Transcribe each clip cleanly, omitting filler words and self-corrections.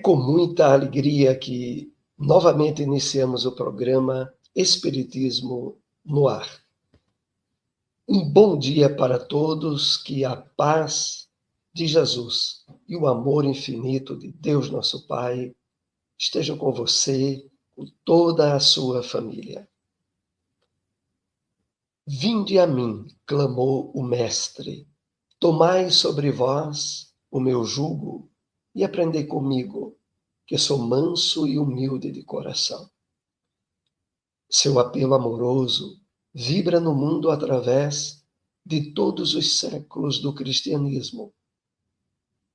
com muita alegria que novamente iniciamos o programa Espiritismo no Ar. Um bom dia para todos, que a paz de Jesus e o amor infinito de Deus nosso Pai estejam com você, com toda a sua família. Vinde a mim, clamou o Mestre, tomai sobre vós o meu jugo e aprendei comigo, que sou manso e humilde de coração. Seu apelo amoroso vibra no mundo através de todos os séculos do cristianismo.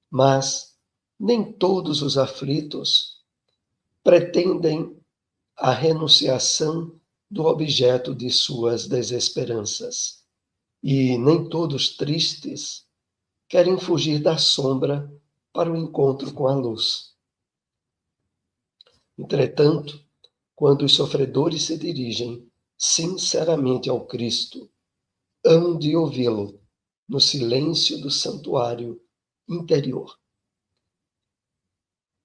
Mas nem todos os aflitos pretendem a renunciação do objeto de suas desesperanças, e nem todos tristes querem fugir da sombra para o encontro com a luz. Entretanto, quando os sofredores se dirigem sinceramente ao Cristo, hão de ouvi-lo no silêncio do santuário interior.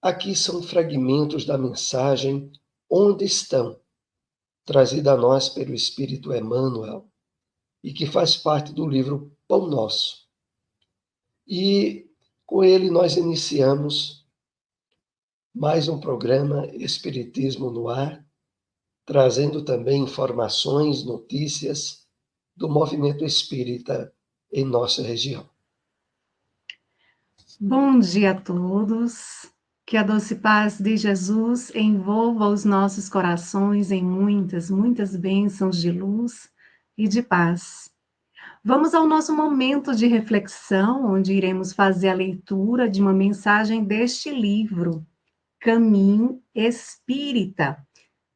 Aqui são fragmentos da mensagem Onde Estão, trazida a nós pelo Espírito Emmanuel, e que faz parte do livro Pão Nosso. E com ele nós iniciamos mais um programa Espiritismo no Ar, trazendo também informações, notícias do movimento espírita em nossa região. Bom dia a todos. Que a doce paz de Jesus envolva os nossos corações em muitas, muitas bênçãos de luz e de paz. Vamos ao nosso momento de reflexão, onde iremos fazer a leitura de uma mensagem deste livro, Caminho Espírita,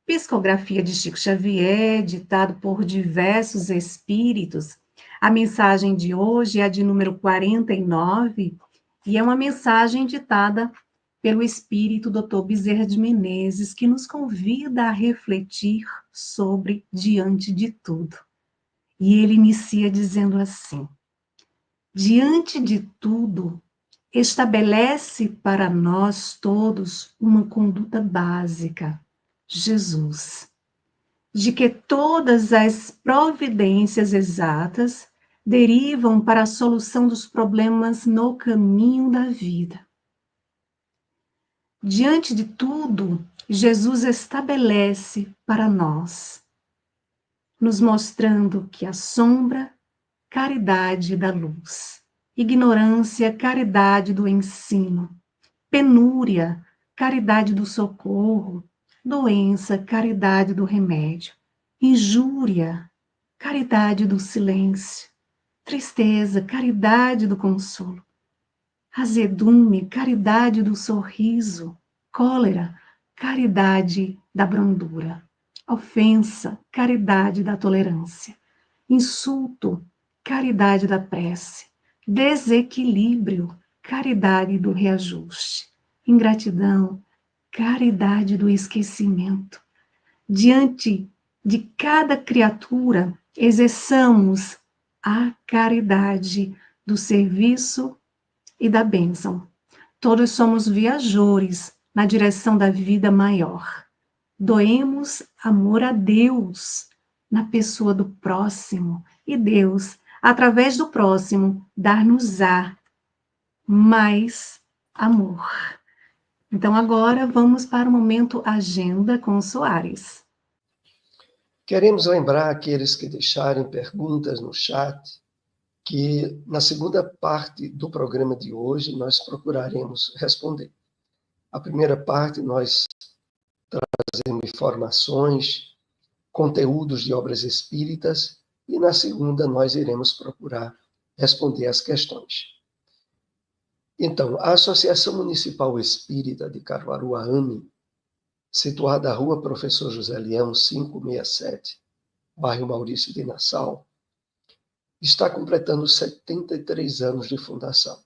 psicografia de Chico Xavier, ditado por diversos espíritos. A mensagem de hoje é a de número 49, e é uma mensagem ditada pelo espírito Dr. Bezerra de Menezes, que nos convida a refletir sobre diante de tudo. E ele inicia dizendo assim: diante de tudo, estabelece para nós todos uma conduta básica, Jesus, de que todas as providências exatas derivam para a solução dos problemas no caminho da vida. Diante de tudo, Jesus estabelece para nós, nos mostrando que a sombra, caridade da luz, ignorância, caridade do ensino, penúria, caridade do socorro, doença, caridade do remédio, injúria, caridade do silêncio, tristeza, caridade do consolo, azedume, caridade do sorriso, cólera, caridade da brandura, ofensa, caridade da tolerância, insulto, caridade da prece, desequilíbrio, caridade do reajuste, ingratidão, caridade do esquecimento. Diante de cada criatura, exerçamos a caridade do serviço e da bênção. Todos somos viajores na direção da vida maior. Doemos amor a Deus na pessoa do próximo, e Deus, através do próximo, dar-nos-á mais amor. Então agora vamos para o momento Agenda com Soares. Queremos lembrar aqueles que deixarem perguntas no chat que na segunda parte do programa de hoje nós procuraremos responder. A primeira parte nós trazemos informações, conteúdos de obras espíritas, e na segunda nós iremos procurar responder as questões. Então, a Associação Municipal Espírita de Caruaru, AME, situada na Rua Professor José Leão, 567, bairro Maurício de Nassau, está completando 73 anos de fundação.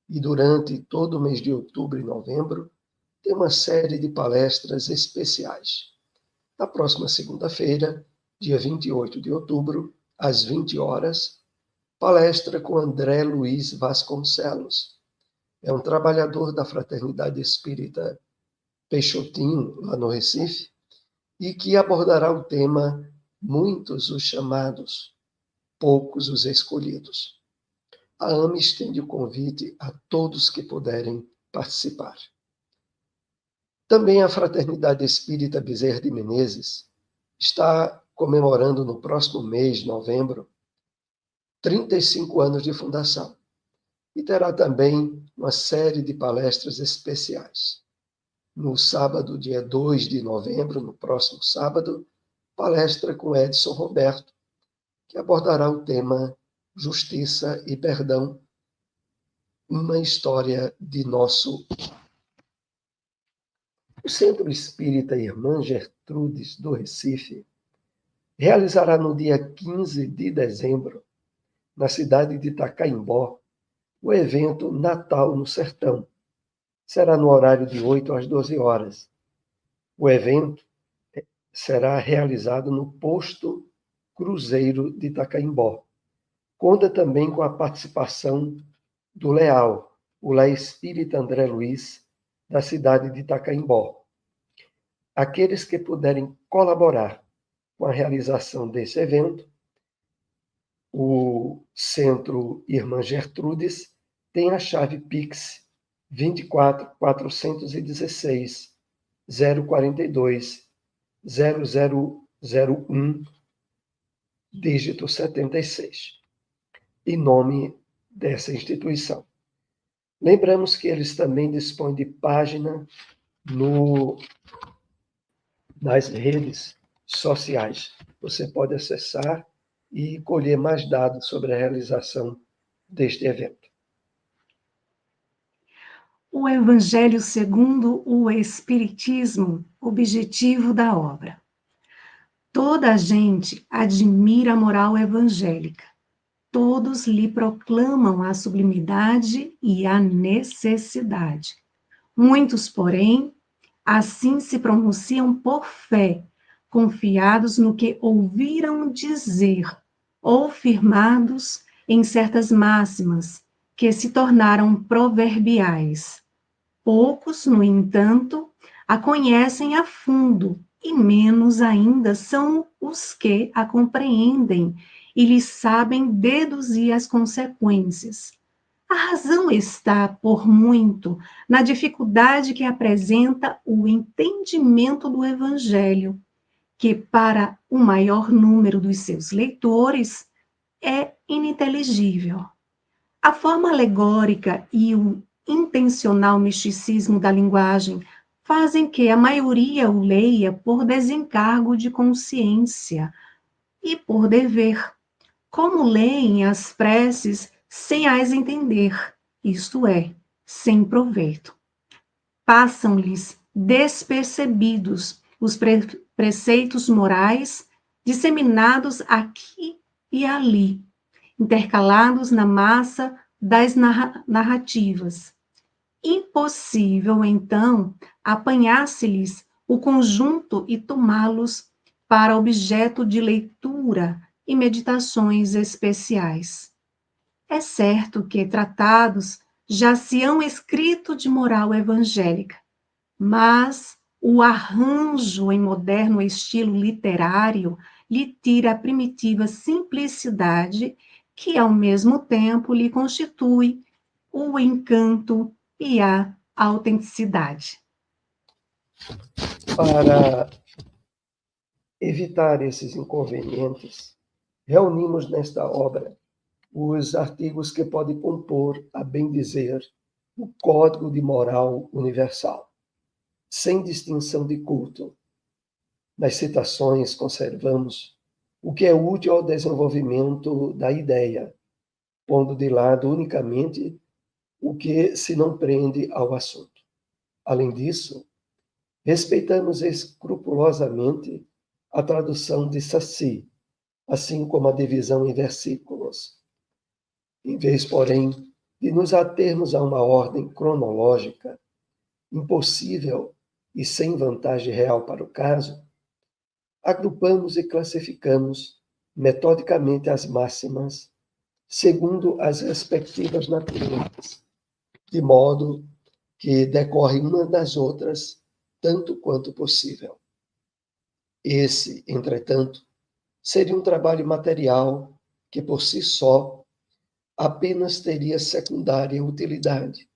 E durante todo o mês de outubro e novembro, tem uma série de palestras especiais. Na próxima segunda-feira, dia 28 de outubro, às 20 horas, palestra com André Luiz Vasconcelos, é um trabalhador da Fraternidade Espírita Peixotinho, lá no Recife, e que abordará o tema Muitos os chamados, poucos os escolhidos. A AME estende o convite a todos que puderem participar. Também a Fraternidade Espírita Bezerra de Menezes está comemorando no próximo mês, novembro, 35 anos de fundação. E terá também uma série de palestras especiais. No sábado, dia 2 de novembro, no próximo sábado, palestra com Edson Roberto, que abordará o tema Justiça e Perdão, uma história de nosso. O Centro Espírita Irmã Gertrudes, do Recife, realizará no dia 15 de dezembro, na cidade de Itacaimbó, o evento Natal no Sertão. Será no horário de 8 às 12 horas. O evento será realizado no posto Cruzeiro de Itacaimbó. Conta também com a participação do Leal, o Lé Espírita André Luiz, da cidade de Itacaimbó. Aqueles que puderem colaborar com a realização desse evento, o Centro Irmã Gertrudes tem a chave Pix 24 416 042 0001, dígito 76, em nome dessa instituição. Lembramos que eles também dispõem de página nas redes sociais. Você pode acessar e colher mais dados sobre a realização deste evento. O Evangelho segundo o Espiritismo, objetivo da obra. Toda a gente admira a moral evangélica. Todos lhe proclamam a sublimidade e a necessidade. Muitos, porém, assim se pronunciam por fé, confiados no que ouviram dizer, ou firmados em certas máximas que se tornaram proverbiais. Poucos, no entanto, a conhecem a fundo, e menos ainda são os que a compreendem e lhe sabem deduzir as consequências. A razão está, por muito, na dificuldade que apresenta o entendimento do Evangelho, que para o maior número dos seus leitores é ininteligível. A forma alegórica e o intencional misticismo da linguagem fazem que a maioria o leia por desencargo de consciência e por dever, como leem as preces sem as entender, isto é, sem proveito. Passam-lhes despercebidos os preceitos morais disseminados aqui e ali, intercalados na massa das narrativas. Impossível, então, apanhar-se-lhes o conjunto e tomá-los para objeto de leitura e meditações especiais. É certo que tratados já se hão escrito de moral evangélica, mas o arranjo em moderno estilo literário lhe tira a primitiva simplicidade que, ao mesmo tempo, lhe constitui o encanto e a autenticidade. Para evitar esses inconvenientes, reunimos nesta obra os artigos que podem compor, a bem dizer, o Código de Moral Universal, sem distinção de culto. Nas citações conservamos o que é útil ao desenvolvimento da ideia, pondo de lado unicamente o que se não prende ao assunto. Além disso, respeitamos escrupulosamente a tradução de Saci, assim como a divisão em versículos. Em vez, porém, de nos atermos a uma ordem cronológica, impossível e sem vantagem real para o caso, agrupamos e classificamos metodicamente as máximas segundo as respectivas naturezas. de modo que decorre uma das outras tanto quanto possível. Esse, entretanto, seria um trabalho material que, por si só, apenas teria secundária utilidade.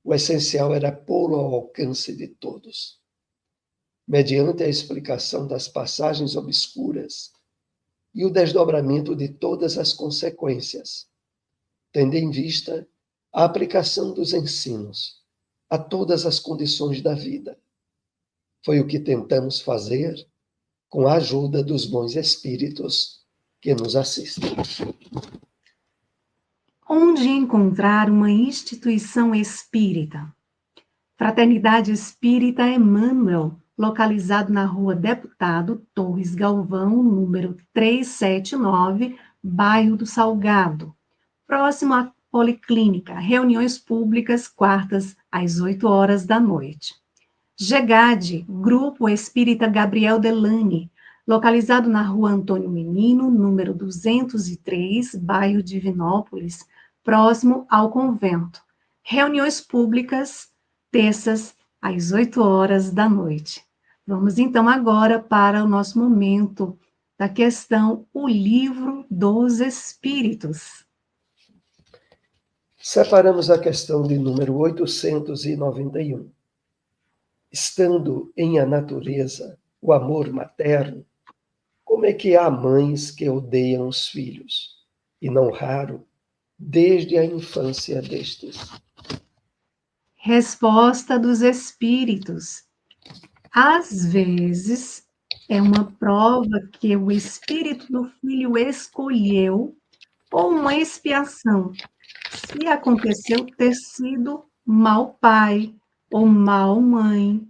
O essencial era pô-lo ao alcance de todos. Mediante a explicação das passagens obscuras e o desdobramento de todas as consequências, tendo em vista a aplicação dos ensinos a todas as condições da vida. Foi o que tentamos fazer com a ajuda dos bons espíritos que nos assistem. Onde encontrar uma instituição espírita? Fraternidade Espírita Emmanuel, localizado na Rua Deputado Torres Galvão, número 379, bairro do Salgado, próximo à Policlínica, reuniões públicas, quartas, às 8 horas da noite. GEGAD, Grupo Espírita Gabriel Delane, localizado na Rua Antônio Menino, número 203, bairro Divinópolis, próximo ao convento. Reuniões públicas, terças, às 8 horas da noite. Vamos então agora para o nosso momento da questão O Livro dos Espíritos. Separamos a questão de número 891. Estando em a natureza o amor materno, como é que há mães que odeiam os filhos, e não raro, desde a infância destes? Resposta dos Espíritos. Às vezes, é uma prova que o espírito do filho escolheu ou uma expiação, se aconteceu ter sido mau pai ou mau mãe,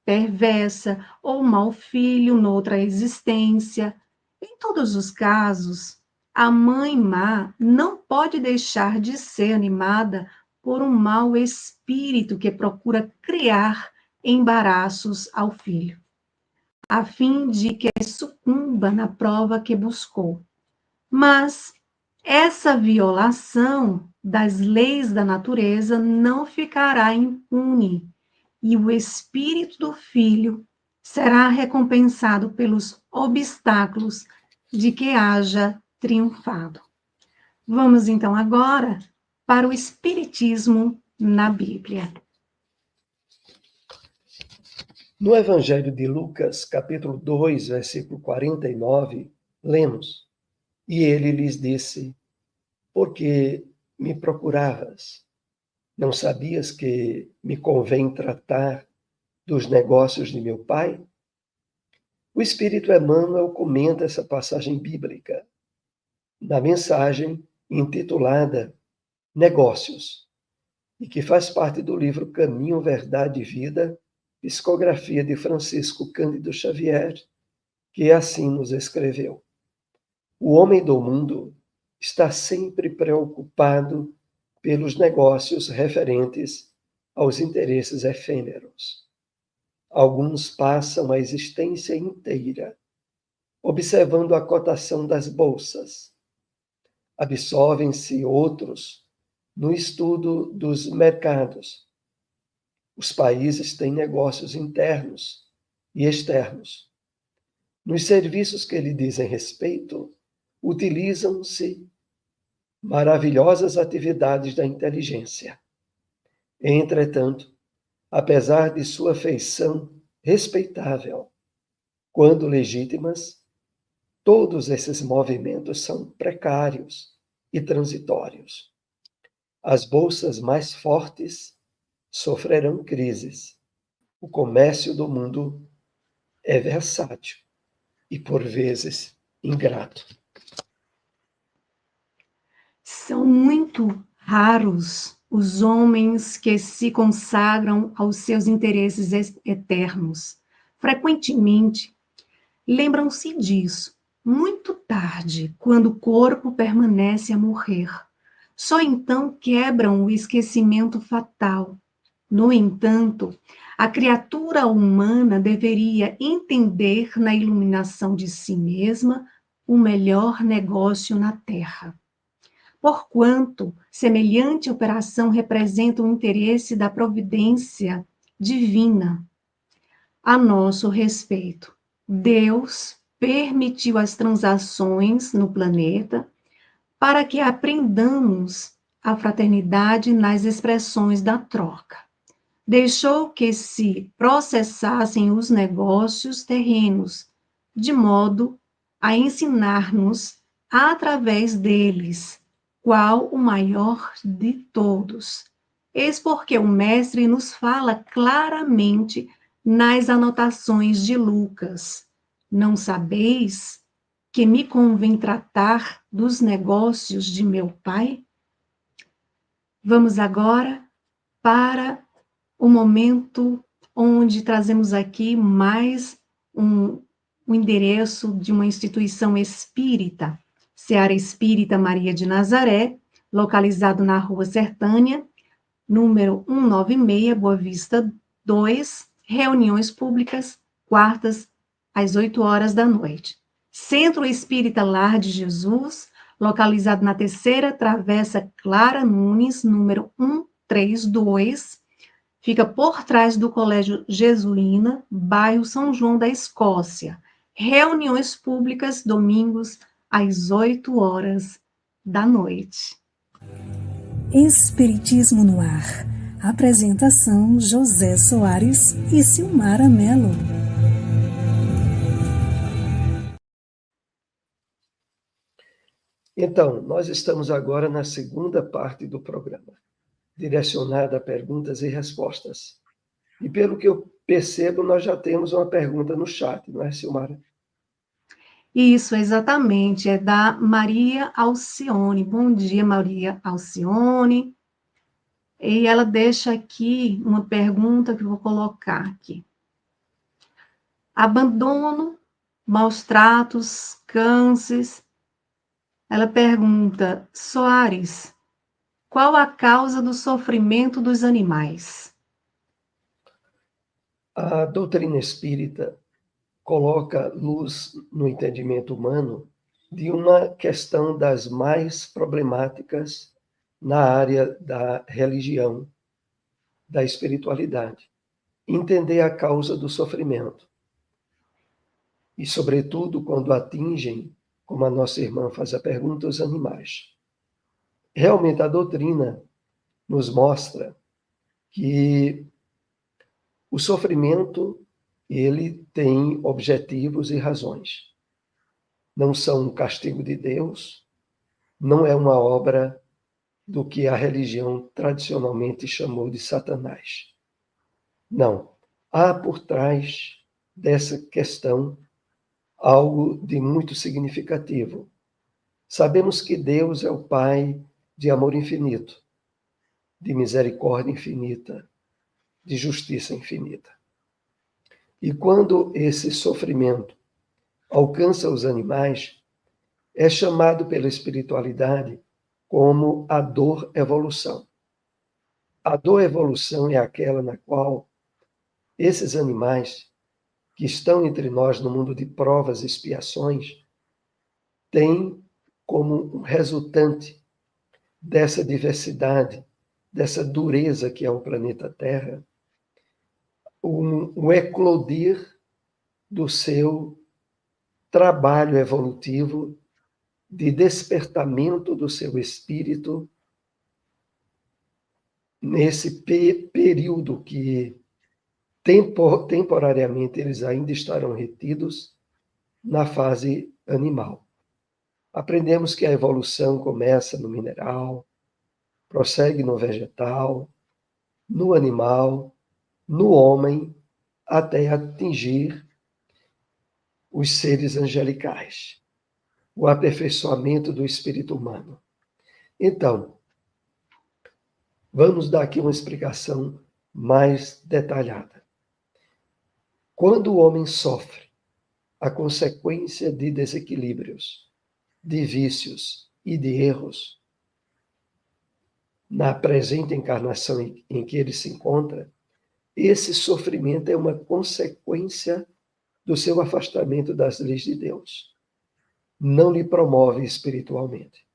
perversa ou mau filho noutra existência. Em todos os casos, a mãe má não pode deixar de ser animada por um mau espírito que procura criar embaraços ao filho, a fim de que ele sucumba na prova que buscou. Mas essa violação das leis da natureza não ficará impune, e o espírito do filho será recompensado pelos obstáculos de que haja triunfado. Vamos então agora para o Espiritismo na Bíblia. No Evangelho de Lucas, capítulo 2, versículo 49, lemos: E ele lhes disse: Por que me procuravas? Não sabias que me convém tratar dos negócios de meu Pai? O Espírito Emmanuel comenta essa passagem bíblica na mensagem intitulada Negócios, e que faz parte do livro Caminho, Verdade e Vida, psicografia de Francisco Cândido Xavier, que assim nos escreveu: O homem do mundo está sempre preocupado pelos negócios referentes aos interesses efêmeros. Alguns passam a existência inteira observando a cotação das bolsas. Absorvem-se outros no estudo dos mercados. Os países têm negócios internos e externos. Nos serviços que lhe dizem respeito, utilizam-se maravilhosas atividades da inteligência. Entretanto, apesar de sua feição respeitável, quando legítimas, todos esses movimentos são precários e transitórios. As bolsas mais fortes sofrerão crises. O comércio do mundo é versátil e, por vezes, ingrato. São muito raros os homens que se consagram aos seus interesses eternos. Frequentemente, lembram-se disso muito tarde, quando o corpo permanece a morrer. Só então quebram o esquecimento fatal. No entanto, a criatura humana deveria entender na iluminação de si mesma o melhor negócio na Terra. porquanto semelhante operação representa o interesse da providência divina a nosso respeito. Deus permitiu as transações no planeta para que aprendamos a fraternidade nas expressões da troca. Deixou que se processassem os negócios terrenos, de modo a ensinar-nos, através deles, qual o maior de todos. Eis porque o Mestre nos fala claramente nas anotações de Lucas: não sabeis que me convém tratar dos negócios de meu Pai? Vamos agora para o momento onde trazemos aqui mais um endereço de uma instituição espírita, Seara Espírita Maria de Nazaré, localizado na Rua Sertânia, número 196, Boa Vista 2, reuniões públicas, quartas, às 8 horas da noite. Centro Espírita Lar de Jesus, localizado na Terceira Travessa Clara Nunes, número 132, fica por trás do Colégio Jesuína, bairro São João da Escócia. Reuniões públicas, domingos, às 8 horas da noite. Espiritismo no Ar. Apresentação: José Soares e Silmara Mello. Então, nós estamos agora na segunda parte do programa, direcionada a perguntas e respostas. E pelo que eu percebo, nós já temos uma pergunta no chat, não é, Silmara? Isso, exatamente, é da Maria Alcione. Bom dia, Maria Alcione. E ela deixa aqui uma pergunta que eu vou colocar aqui. Abandono, maus tratos, cânceres. Ela pergunta: Soares, qual a causa do sofrimento dos animais? A doutrina espírita coloca luz no entendimento humano de uma questão das mais problemáticas na área da religião, da espiritualidade. Entender a causa do sofrimento. E, sobretudo, quando atingem, como a nossa irmã faz a pergunta, os animais. Realmente, a doutrina nos mostra que o sofrimento, ele tem objetivos e razões. Não são um castigo de Deus, não é uma obra do que a religião tradicionalmente chamou de Satanás. Não. Há por trás dessa questão algo de muito significativo. Sabemos que Deus é o Pai de amor infinito, de misericórdia infinita, de justiça infinita. E quando esse sofrimento alcança os animais, é chamado pela espiritualidade como a dor-evolução. A dor-evolução é aquela na qual esses animais que estão entre nós no mundo de provas e expiações têm como um resultante dessa diversidade, dessa dureza que é o planeta Terra, um eclodir do seu trabalho evolutivo de despertamento do seu espírito nesse período que temporariamente eles ainda estarão retidos na fase animal. Aprendemos que a evolução começa no mineral, prossegue no vegetal, no animal, no homem, até atingir os seres angelicais, o aperfeiçoamento do espírito humano. Então, vamos dar aqui uma explicação mais detalhada. Quando o homem sofre a consequência de desequilíbrios, de vícios e de erros, na presente encarnação em que ele se encontra, esse sofrimento é uma consequência do seu afastamento das leis de Deus. Não lhe promove espiritualmente.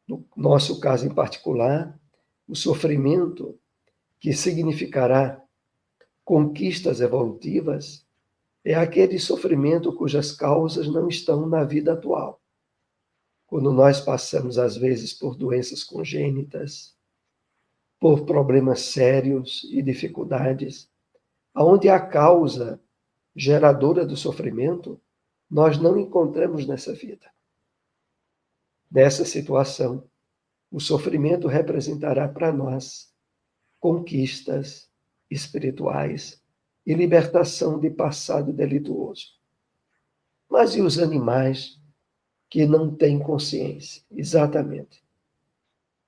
No nosso caso em particular, o sofrimento que significará conquistas evolutivas é aquele sofrimento cujas causas não estão na vida atual. Quando nós passamos, às vezes, por doenças congênitas, por problemas sérios e dificuldades, onde a causa geradora do sofrimento nós não encontramos nessa vida. Nessa situação, o sofrimento representará para nós conquistas espirituais e libertação de passado delituoso. Mas e os animais que não têm consciência? Exatamente.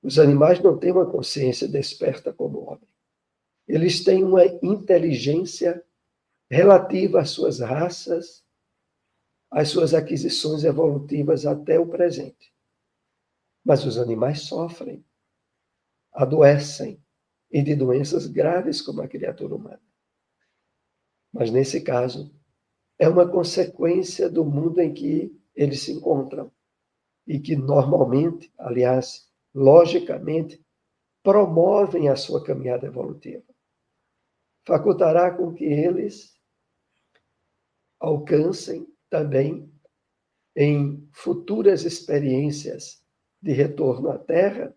Os animais não têm uma consciência desperta como o homem. Eles têm uma inteligência relativa às suas raças, às suas aquisições evolutivas até o presente. Mas os animais sofrem, adoecem, e de doenças graves como a criatura humana. Mas, nesse caso, é uma consequência do mundo em que eles se encontram e que normalmente, aliás, logicamente, promovem a sua caminhada evolutiva. Facultará com que eles alcancem também em futuras experiências de retorno à Terra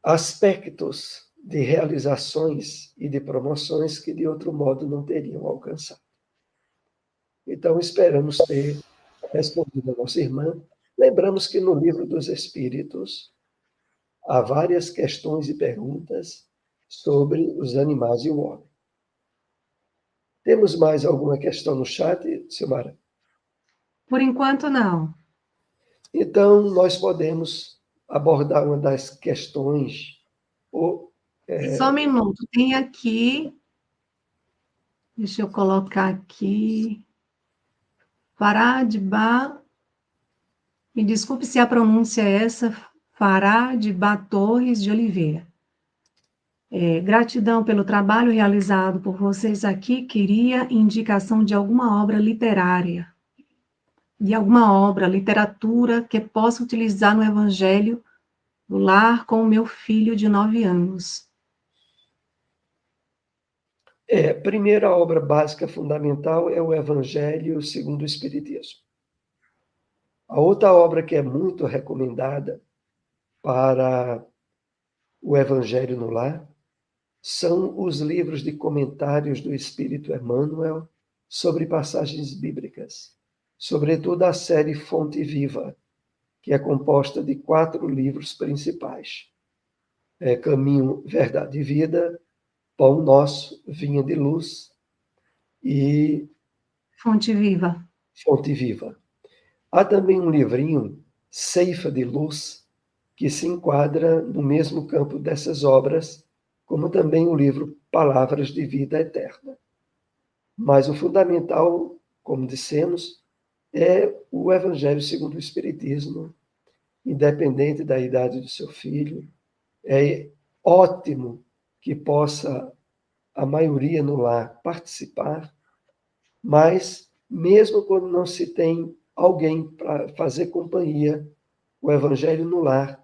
aspectos de realizações e de promoções que de outro modo não teriam alcançado. Então, esperamos ter respondido a nossa irmã. Lembramos que no Livro dos Espíritos há várias questões e perguntas sobre os animais e o homem. Temos mais alguma questão no chat, Silmara? Por enquanto, não. Então, nós podemos abordar uma das questões. Só um minuto. Tem aqui. Deixa eu colocar aqui. Faradba. Me desculpe se a pronúncia é essa. Faradba Torres de Oliveira. Gratidão pelo trabalho realizado por vocês aqui. Queria indicação de alguma obra literária, de alguma obra, literatura, que possa utilizar no Evangelho do lar com o meu filho de 9 anos. Primeira obra básica fundamental é o Evangelho segundo o Espiritismo. A outra obra que é muito recomendada para o Evangelho no lar são os livros de comentários do Espírito Emmanuel sobre passagens bíblicas, sobretudo a série Fonte Viva, que é composta de 4 livros principais. Caminho, Verdade e Vida, Pão Nosso, Vinha de Luz e Fonte Viva. Fonte Viva. Há também um livrinho, Ceifa de Luz, que se enquadra no mesmo campo dessas obras, como também o livro Palavras de Vida Eterna. Mas o fundamental, como dissemos, é o Evangelho segundo o Espiritismo, independente da idade do seu filho. É ótimo que possa a maioria no lar participar, mas mesmo quando não se tem alguém para fazer companhia, o Evangelho no lar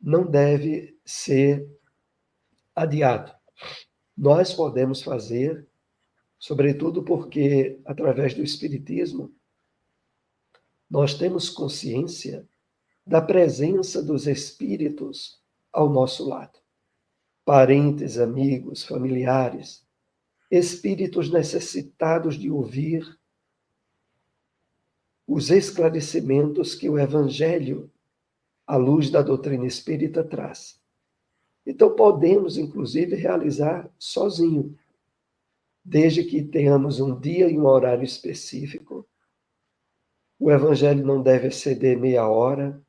não deve ser adiado. Nós podemos fazer, sobretudo porque, através do Espiritismo, nós temos consciência da presença dos espíritos ao nosso lado. Parentes, amigos, familiares, espíritos necessitados de ouvir os esclarecimentos que o Evangelho, à luz da doutrina espírita, traz. Então, podemos, inclusive, realizar sozinho, desde que tenhamos um dia e um horário específico. O Evangelho não deve exceder meia hora,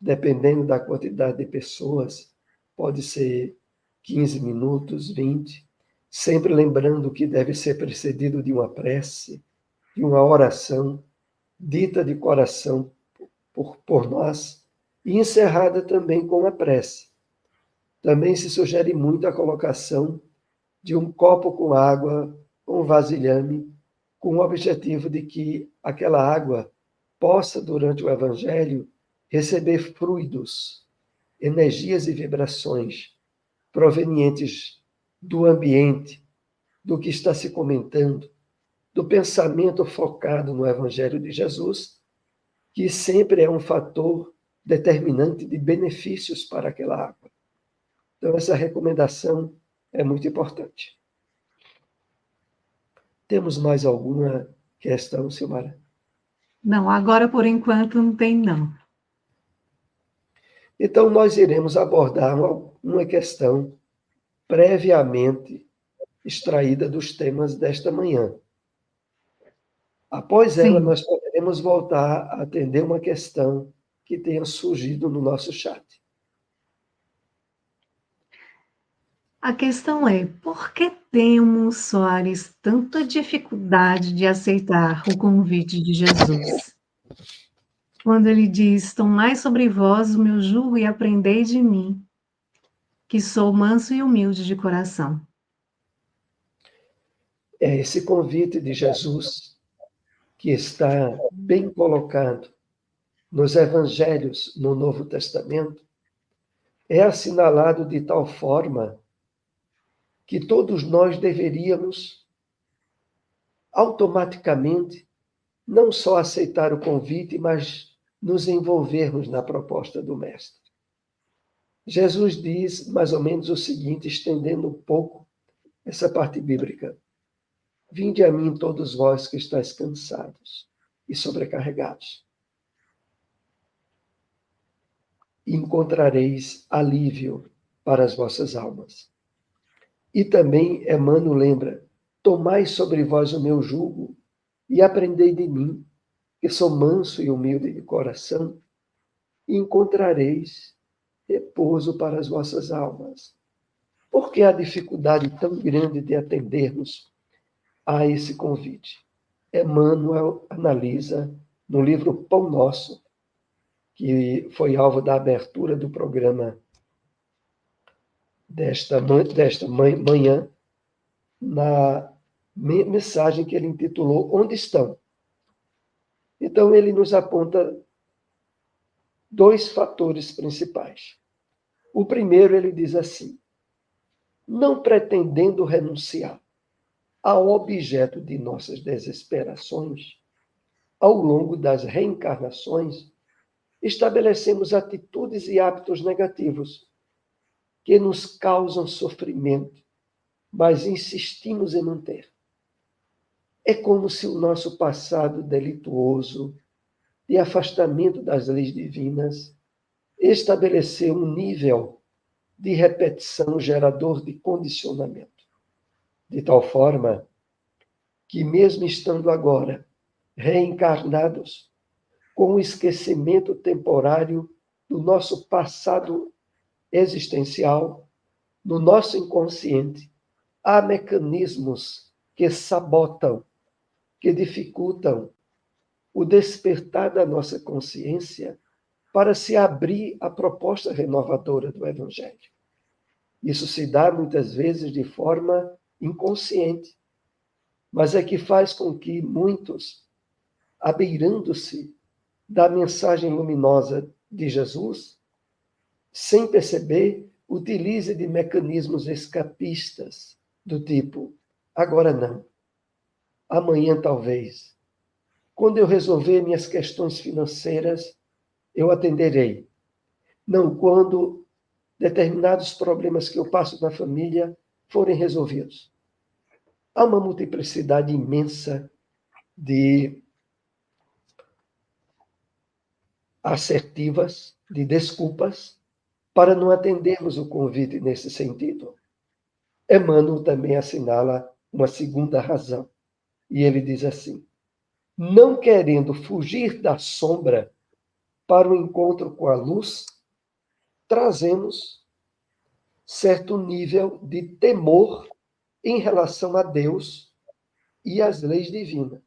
dependendo da quantidade de pessoas, pode ser 15 minutos, 20, sempre lembrando que deve ser precedido de uma prece, de uma oração, dita de coração por nós, e encerrada também com a prece. Também se sugere muito a colocação de um copo com água, um vasilhame, com o objetivo de que aquela água possa, durante o Evangelho, receber fluidos, energias e vibrações provenientes do ambiente, do que está se comentando, do pensamento focado no Evangelho de Jesus, que sempre é um fator determinante de benefícios para aquela água. Então, essa recomendação é muito importante. Temos mais alguma questão, Silmara? Não, agora por enquanto não tem, não. Então, nós iremos abordar uma questão previamente extraída dos temas desta manhã. Após ela, Sim. nós poderemos voltar a atender uma questão que tenha surgido no nosso chat. A questão é, por que temos, Soares, tanta dificuldade de aceitar o convite de Jesus? Quando ele diz, tomai sobre vós o meu jugo e aprendei de mim, que sou manso e humilde de coração. É esse convite de Jesus que está bem colocado nos evangelhos no Novo Testamento, é assinalado de tal forma que todos nós deveríamos automaticamente não só aceitar o convite, mas nos envolvermos na proposta do Mestre. Jesus diz mais ou menos o seguinte, estendendo um pouco essa parte bíblica: vinde a mim todos vós que estáis cansados e sobrecarregados, e encontrareis alívio para as vossas almas. E também Emmanuel lembra: tomai sobre vós o meu jugo e aprendei de mim, que sou manso e humilde de coração, e encontrareis repouso para as vossas almas. Por que a dificuldade tão grande de atendermos a esse convite? Emmanuel analisa no livro Pão Nosso, que foi alvo da abertura do programa desta manhã, na mensagem que ele intitulou Onde Estão? Então, ele nos aponta dois fatores principais. O primeiro, ele diz assim: não pretendendo renunciar ao objeto de nossas desesperações, ao longo das reencarnações, estabelecemos atitudes e hábitos negativos que nos causam sofrimento, mas insistimos em manter. É como se o nosso passado delituoso, de afastamento das leis divinas, estabeleceu um nível de repetição gerador de condicionamento, de tal forma que, mesmo estando agora reencarnados, com o esquecimento temporário do nosso passado existencial, no nosso inconsciente, há mecanismos que sabotam, que dificultam o despertar da nossa consciência para se abrir à proposta renovadora do Evangelho. Isso se dá muitas vezes de forma inconsciente, mas é que faz com que muitos, abeirando-se da mensagem luminosa de Jesus, sem perceber, utilize de mecanismos escapistas, do tipo: agora não, amanhã talvez. Quando eu resolver minhas questões financeiras, eu atenderei. Não quando determinados problemas que eu passo na família forem resolvidos. Há uma multiplicidade imensa de assertivas, de desculpas, para não atendermos o convite nesse sentido. Emmanuel também assinala uma segunda razão, e ele diz assim: não querendo fugir da sombra para o encontro com a luz, trazemos certo nível de temor em relação a Deus e às leis divinas.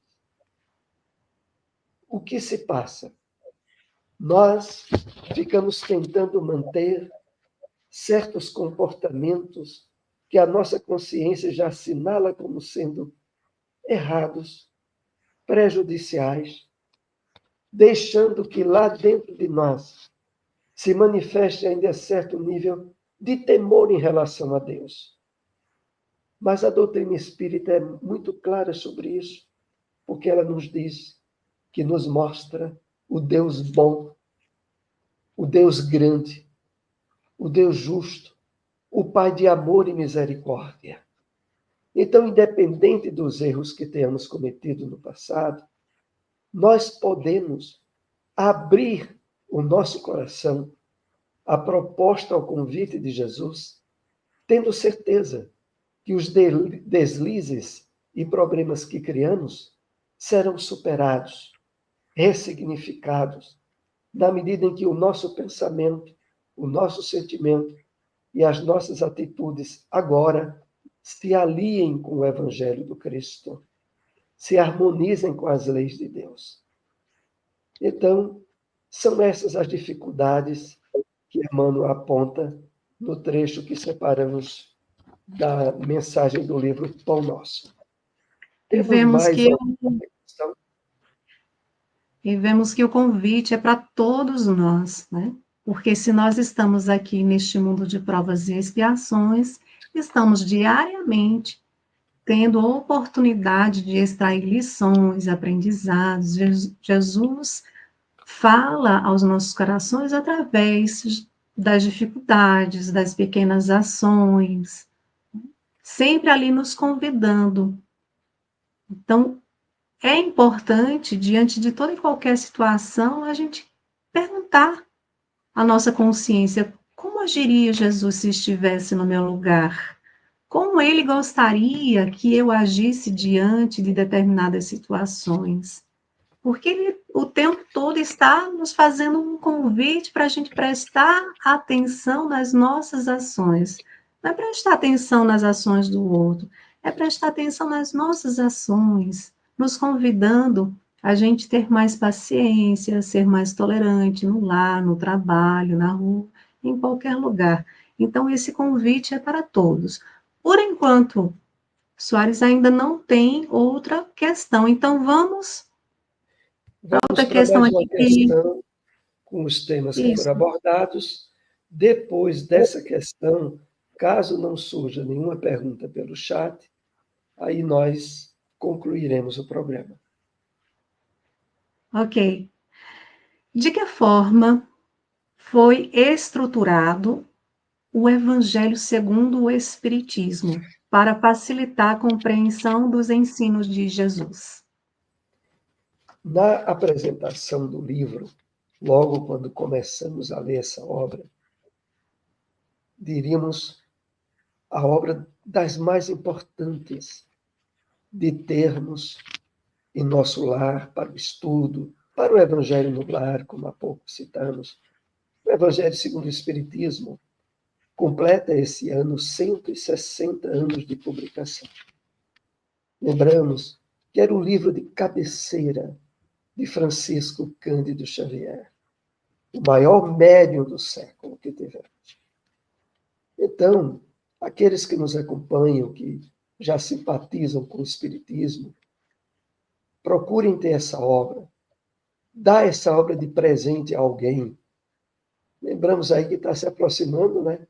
O que se passa? Nós ficamos tentando manter certos comportamentos que a nossa consciência já assinala como sendo errados, prejudiciais, deixando que lá dentro de nós se manifeste ainda certo nível de temor em relação a Deus. Mas a doutrina espírita é muito clara sobre isso, porque ela nos diz que nos mostra o Deus bom, o Deus grande, o Deus justo, o Pai de amor e misericórdia. Então, independente dos erros que tenhamos cometido no passado, nós podemos abrir o nosso coração à proposta, ao convite de Jesus, tendo certeza que os deslizes e problemas que criamos serão superados, ressignificados, na medida em que o nosso pensamento, o nosso sentimento e as nossas atitudes agora se aliem com o Evangelho do Cristo, se harmonizem com as leis de Deus. Então, são essas as dificuldades que Emmanuel aponta no trecho que separamos da mensagem do livro Pão Nosso. E vemos que o convite é para todos nós, né? Porque se nós estamos aqui neste mundo de provas e expiações, estamos diariamente tendo a oportunidade de extrair lições, aprendizados. Jesus fala aos nossos corações através das dificuldades, das pequenas ações, sempre ali nos convidando. Então, é importante, diante de toda e qualquer situação, a gente perguntar à nossa consciência: como agiria Jesus se estivesse no meu lugar? Como ele gostaria que eu agisse diante de determinadas situações? Porque ele o tempo todo está nos fazendo um convite para a gente prestar atenção nas nossas ações. Não é prestar atenção nas ações do outro, é prestar atenção nas nossas ações, nos convidando a gente ter mais paciência, ser mais tolerante no lar, no trabalho, na rua, em qualquer lugar. Então, esse convite é para todos. Por enquanto, Soares ainda não tem outra questão. Então, vamos para outra para questão mais uma aqui que... questão com os temas que Isso. foram abordados. Depois dessa questão, caso não surja nenhuma pergunta pelo chat, aí nós concluiremos o programa. Ok. De que forma foi estruturado o Evangelho segundo o Espiritismo para facilitar a compreensão dos ensinos de Jesus? Na apresentação do livro, logo quando começamos a ler essa obra, diríamos a obra das mais importantes de termos em nosso lar para o estudo, para o Evangelho no lar, como há pouco citamos. O Evangelho segundo o Espiritismo completa esse ano 160 anos de publicação. Lembramos que era o livro de cabeceira de Francisco Cândido Xavier, o maior médium do século que tivemos. Então, aqueles que nos acompanham, que já simpatizam com o Espiritismo, procurem ter essa obra, dá essa obra de presente a alguém. Lembramos aí que está se aproximando, né?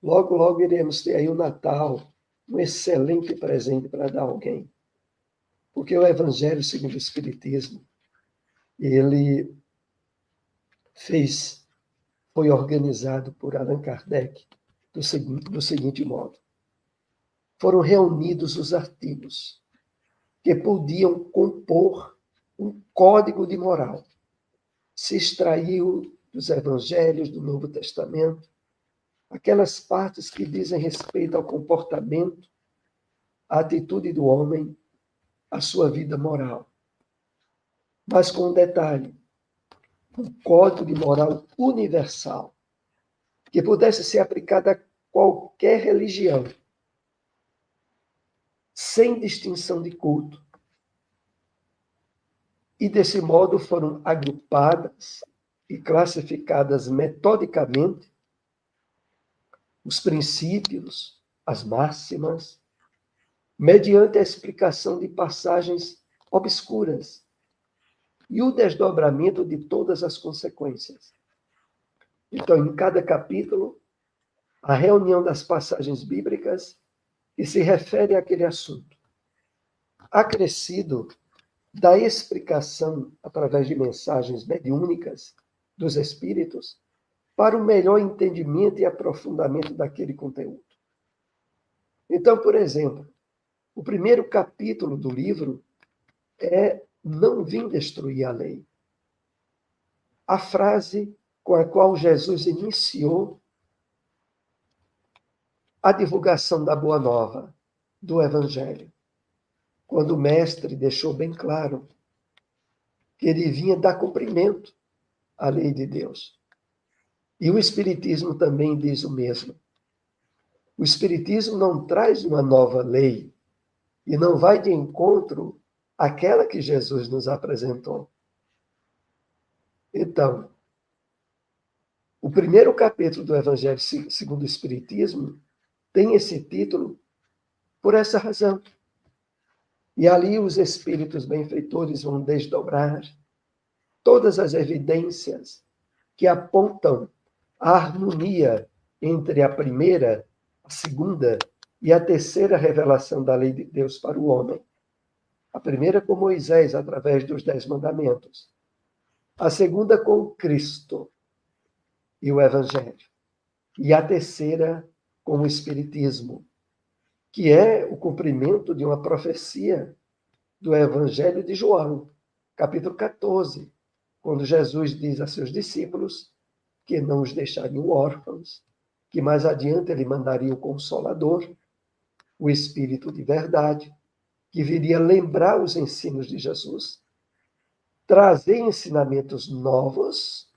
Logo, logo iremos ter aí o Natal, um excelente presente para dar a alguém. Porque o Evangelho segundo o Espiritismo, ele foi organizado por Allan Kardec do seguinte modo. Foram reunidos os artigos que podiam compor um código de moral. Se extraiu dos evangelhos do Novo Testamento aquelas partes que dizem respeito ao comportamento, à atitude do homem, à sua vida moral. Mas com um detalhe, um código de moral universal, que pudesse ser aplicado a qualquer religião, sem distinção de culto. E, desse modo, foram agrupadas e classificadas metodicamente os princípios, as máximas, mediante a explicação de passagens obscuras, e o desdobramento de todas as consequências. Então, em cada capítulo, a reunião das passagens bíblicas que se refere àquele assunto, acrescido da explicação através de mensagens mediúnicas dos espíritos para o melhor entendimento e aprofundamento daquele conteúdo. Então, por exemplo, o primeiro capítulo do livro é "Não vim destruir a lei". A frase com a qual Jesus iniciou a divulgação da Boa Nova, do Evangelho, quando o Mestre deixou bem claro que ele vinha dar cumprimento à lei de Deus. E o Espiritismo também diz o mesmo. O Espiritismo não traz uma nova lei e não vai de encontro àquela que Jesus nos apresentou. Então, o primeiro capítulo do Evangelho segundo o Espiritismo tem esse título por essa razão. E ali os espíritos benfeitores vão desdobrar todas as evidências que apontam a harmonia entre a primeira, a segunda e a terceira revelação da lei de Deus para o homem. A primeira com Moisés, através dos 10 mandamentos. A segunda com Cristo e o Evangelho. E a terceira com o Espiritismo, que é o cumprimento de uma profecia do Evangelho de João, capítulo 14, quando Jesus diz a seus discípulos que não os deixariam órfãos, que mais adiante ele mandaria o Consolador, o Espírito de verdade, que viria lembrar os ensinos de Jesus, trazer ensinamentos novos,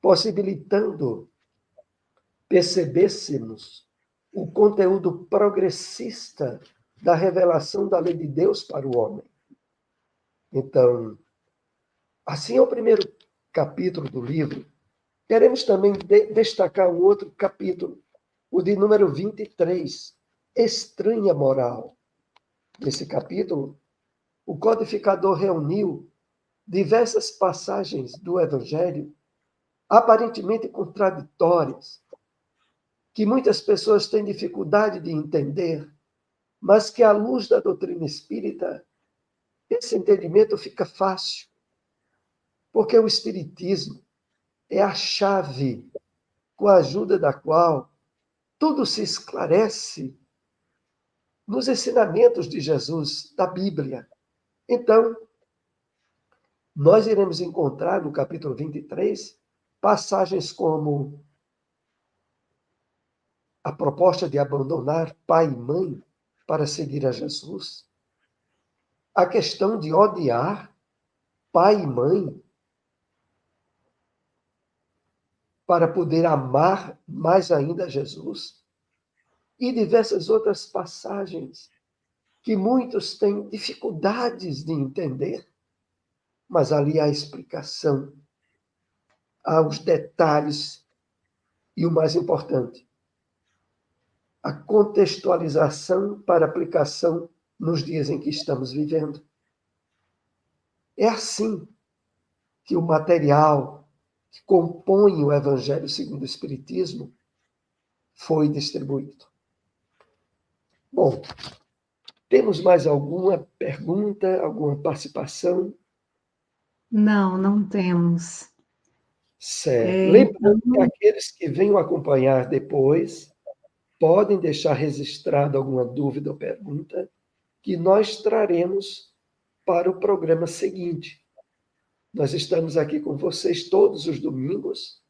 possibilitando percebêssemos o conteúdo progressista da revelação da lei de Deus para o homem. Então, assim é o primeiro capítulo do livro. Queremos também destacar um outro capítulo, o de número 23, Estranha Moral. Nesse capítulo, o codificador reuniu diversas passagens do Evangelho, aparentemente contraditórias, que muitas pessoas têm dificuldade de entender, mas que, à luz da doutrina espírita, esse entendimento fica fácil, porque o Espiritismo é a chave com a ajuda da qual tudo se esclarece nos ensinamentos de Jesus, da Bíblia. Então, nós iremos encontrar no capítulo 23 passagens como a proposta de abandonar pai e mãe para seguir a Jesus, a questão de odiar pai e mãe para poder amar mais ainda a Jesus, e diversas outras passagens que muitos têm dificuldades de entender, mas ali há explicação, há os detalhes e o mais importante, a contextualização para aplicação nos dias em que estamos vivendo. É assim que o material que compõe o Evangelho segundo o Espiritismo foi distribuído. Bom, temos mais alguma pergunta, alguma participação? Não, não temos. Certo. Lembrando que Então, aqueles que venham acompanhar depois podem deixar registrado alguma dúvida ou pergunta que nós traremos para o programa seguinte. Nós estamos aqui com vocês todos os domingos,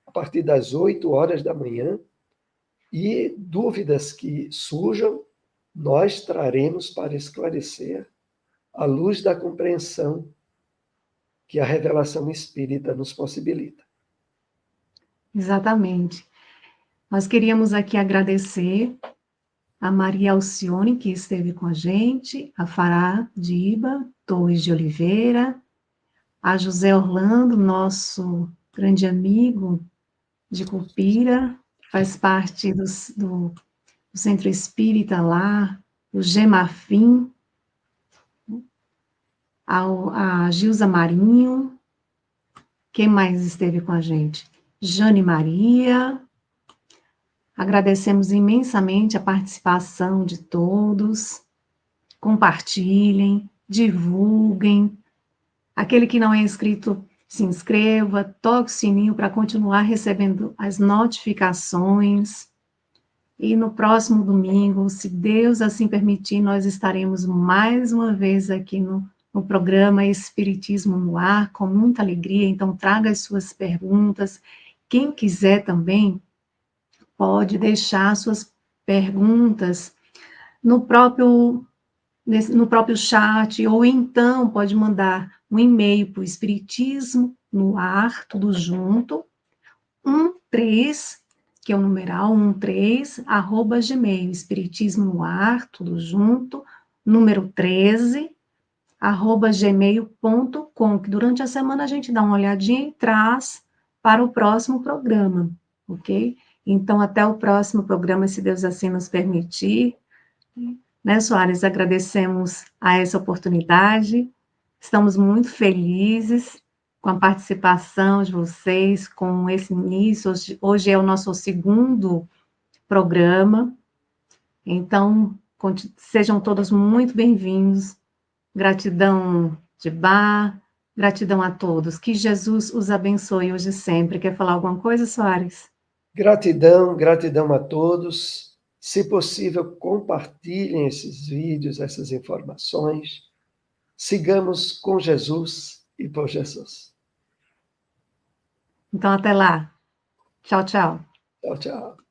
a partir das 8 horas da manhã, e dúvidas que surjam, nós traremos para esclarecer à luz da compreensão que a revelação espírita nos possibilita. exatamente. Nós queríamos aqui agradecer a Maria Alcione, que esteve com a gente, a Fará Diba Torres de Oliveira, a José Orlando, nosso grande amigo de Cupira, faz parte do Centro Espírita lá, o Gemafim, a Gilza Marinho. Quem mais esteve com a gente? Jane Maria. Agradecemos imensamente a participação de todos. Compartilhem, divulguem. Aquele que não é inscrito, se inscreva, toque o sininho para continuar recebendo as notificações. E no próximo domingo, se Deus assim permitir, nós estaremos mais uma vez aqui no programa Espiritismo no Ar, com muita alegria. Então, traga as suas perguntas. Quem quiser também, pode deixar suas perguntas no próprio chat, ou então pode mandar um e-mail para o Espiritismo no Ar, tudo junto, 13, que é o numeral 13, @gmail, Espiritismo no Ar, tudo junto, número 13, @gmail.com, que durante a semana a gente dá uma olhadinha e traz para o próximo programa, ok? Então, até o próximo programa, se Deus assim nos permitir. Né, Soares, agradecemos a essa oportunidade, estamos muito felizes com a participação de vocês, com esse início. Hoje é o nosso segundo programa, então sejam todos muito bem-vindos. Gratidão de Bar, gratidão a todos. Que Jesus os abençoe hoje e sempre. Quer falar alguma coisa, Soares? Gratidão, gratidão a todos. Se possível, compartilhem esses vídeos, essas informações. Sigamos com Jesus e por Jesus. Então, até lá. Tchau, tchau. Tchau, tchau.